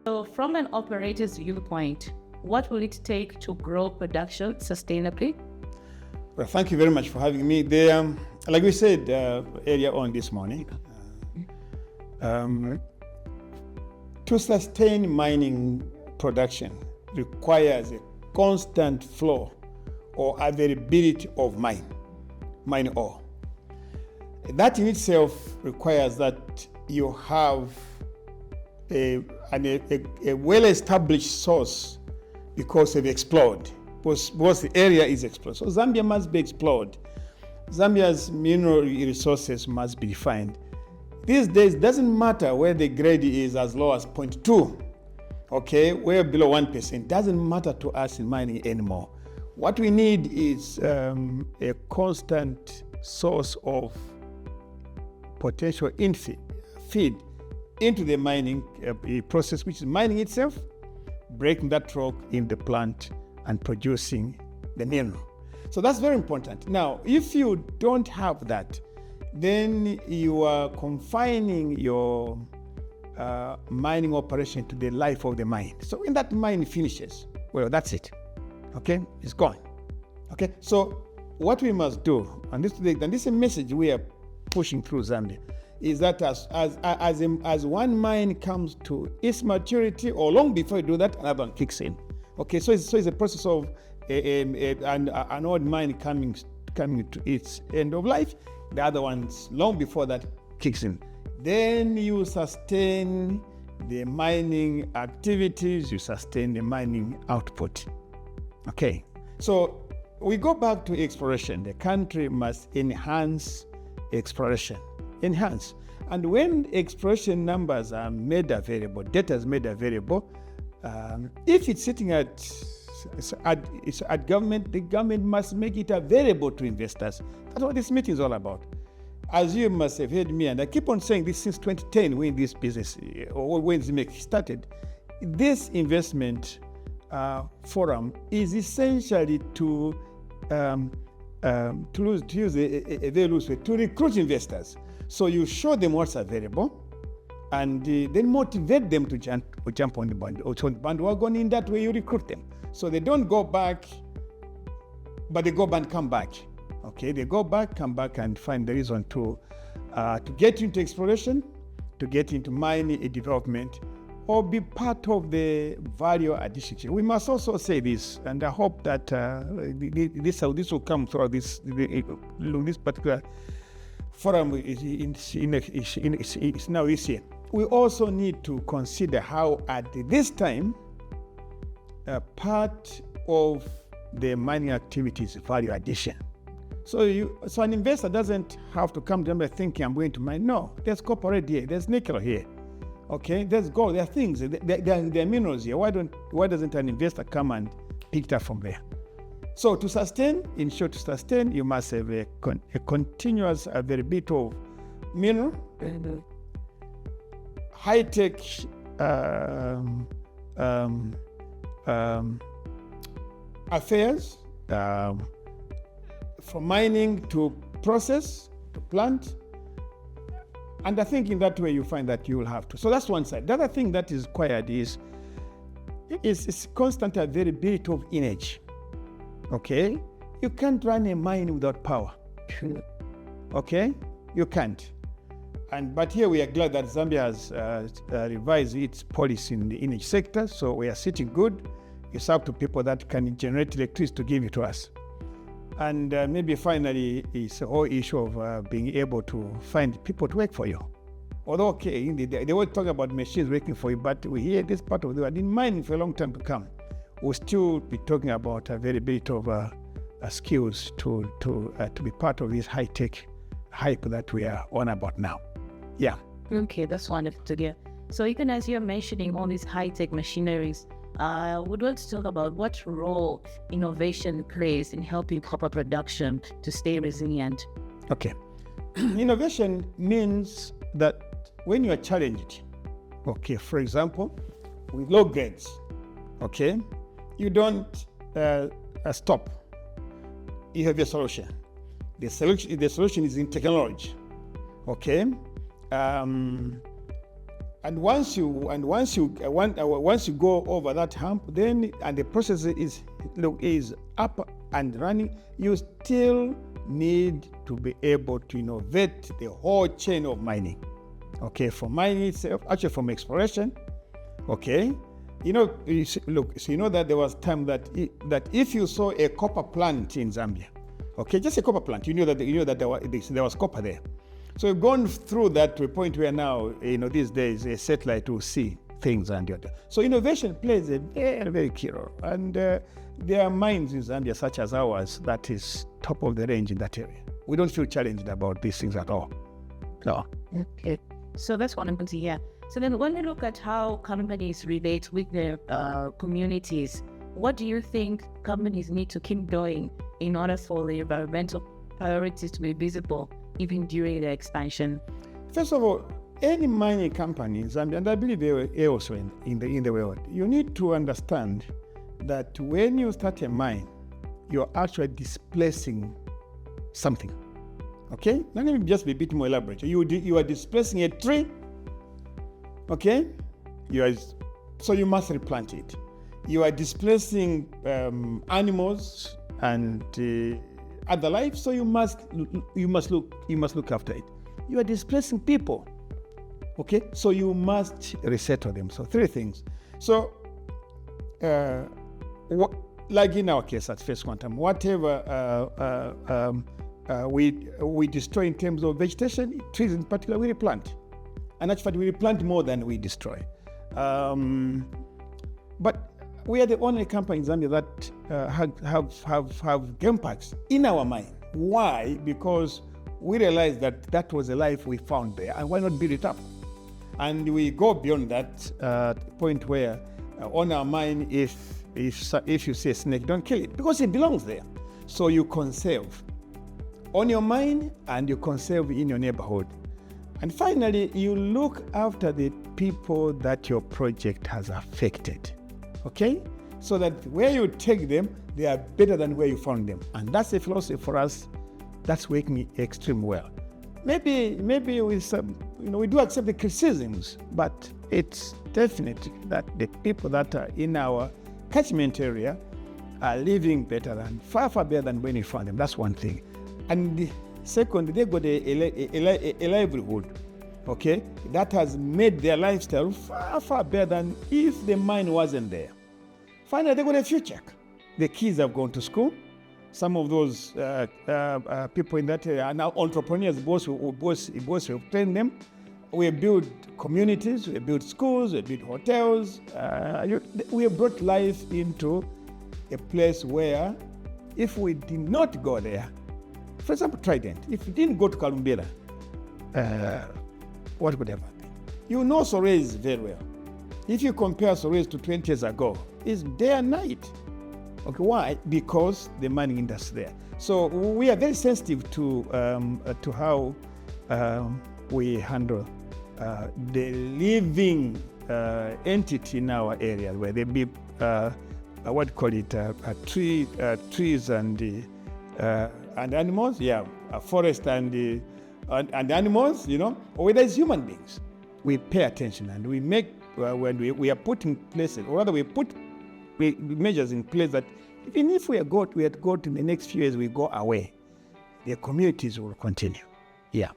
So from an operator's viewpoint, what will it take to grow production sustainably? Well, thank you very much for having me there. Like we said earlier on this morning, to sustain mining production requires a constant flow or availability of mine ore. That in itself requires that you have a well-established source because they've explored, because the area is explored. So Zambia must be explored. Zambia's mineral resources must be defined. These days, it doesn't matter where the grade is as low as 0.2, okay, we're below 1%. Doesn't matter to us in mining anymore. What we need is a constant source of potential feed into the mining process, which is mining itself, breaking that rock in the plant and producing the mineral. So that's very important. Now, if you don't have that, then you are confining your mining operation to the life of the mine. So when that mine finishes, well, that's it. Okay, it's gone. Okay, so what we must do, and this is a message we are pushing through Zambia, is that as one mine comes to its maturity, or long before you do that, another one kicks in. Okay, so it's a process of an old mine coming to its end of life. The other ones, long before that, kicks in. Then you sustain the mining activities, you sustain the mining output. Okay, so we go back to exploration. The country must enhance exploration. Enhance. And when exploration numbers are made available, data is made available, if it's sitting at government, the government must make it available to investors. That's what this meeting is all about. As you must have heard me, and I keep on saying this since 2010, when this business, or when ZIMEC started, this investment forum is essentially to use a very loose way, to recruit investors. So you show them what's available, and then motivate them to jump on the bandwagon. In that way, you recruit them. So they don't go back, but they go back and come back. Okay, they go back, come back, and find the reason to get into exploration, to get into mining development, or be part of the value addition. We must also say this, and I hope that this will come through this particular forum is now this year. We also need to consider how at this time, part of the mining activity is value addition. So an investor doesn't have to come to them thinking, I'm going to mine. No, there's copper here, there's nickel here. Okay, there's gold, there are things, there are minerals here. Why doesn't an investor come and pick it up from there? So to sustain, in short, to sustain, you must have a continuous availability of mineral, high-tech affairs, from mining to process to plant. And I think in that way you find that you will have to. So that's one side. The other thing that is required is constant availability of energy. Okay? You can't run a mine without power. Okay? You can't. But here we are glad that Zambia has revised its policy in the energy sector. So we are sitting good. It's up to people that can generate electricity to give it to us. And maybe finally, it's the whole issue of being able to find people to work for you. Although, okay, they were talking about machines working for you, but we hear this part of the world in mining for a long time to come. We'll still be talking about availability of skills to be part of this high-tech hype that we are on about now. Yeah. Okay, that's wonderful to hear. So even as you're mentioning all these high-tech machineries, I would want to talk about what role innovation plays in helping copper production to stay resilient. Okay. Innovation means that when you are challenged, okay, for example, with low grades, okay, you don't stop. You have a solution. The solution is in technology, okay? And And once you go over that hump, then and the process is up and running, you still need to be able to innovate the whole chain of mining. Okay, from mining itself, actually from exploration. Okay, that there was time that if you saw a copper plant in Zambia, okay, just a copper plant, you knew that there was copper there. So we've gone through that to a point where now, these days, a satellite will see things and the other. So innovation plays a very, very key role. And there are mines in Zambia, such as ours, that is top of the range in that area. We don't feel challenged about these things at all. No. Okay. So that's what I'm going to hear. So then when we look at how companies relate with their communities, what do you think companies need to keep doing in order for the environmental priorities to be visible even during the expansion? First of all, any mining company in Zambia, and I believe also in the world, you need to understand that when you start a mine, you're actually displacing something. Okay? Let me just be a bit more elaborate. You are displacing a tree. Okay? So you must replant it. You are displacing animals and other life, so you must look after it. You are displacing people. Okay? So you must resettle them. So 3 things. So like in our case at First Quantum, whatever we destroy in terms of vegetation, trees in particular, we replant. And actually, we replant more than we destroy. But we are the only company in Zambia that have game parks in our mine. Why? Because we realized that was a life we found there, and why not build it up? And we go beyond that point where on our mine, if you see a snake, don't kill it because it belongs there. So you conserve on your mine and you conserve in your neighborhood. And finally, you look after the people that your project has affected. Okay? So that where you take them, they are better than where you found them. And that's a philosophy for us that's working extremely well. Maybe with some, we do accept the criticisms, but it's definite that the people that are in our catchment area are living far better than when we found them. That's one thing. And second, they got a livelihood, okay, that has made their lifestyle far better than if the mine wasn't there. Finally, they got a future. The kids have gone to school. Some of those people in that area are now entrepreneurs. Both have trained them. We build communities, we build schools, we build hotels. We have brought life into a place where if we did not go there, for example, Trident, if you didn't go to Kalumbila, what would have happened? You know Sorez very well. If you compare Sorez to 20 years ago, it's day and night. Okay, why? Because the mining industry there. So we are very sensitive to how we handle the living entity in our area, where they be trees and animals, forest and animals, or whether it's human beings. We pay attention and we make when we are putting places, or rather we put measures in place that even if we had got in the next few years, we go away, the communities will continue. Yeah.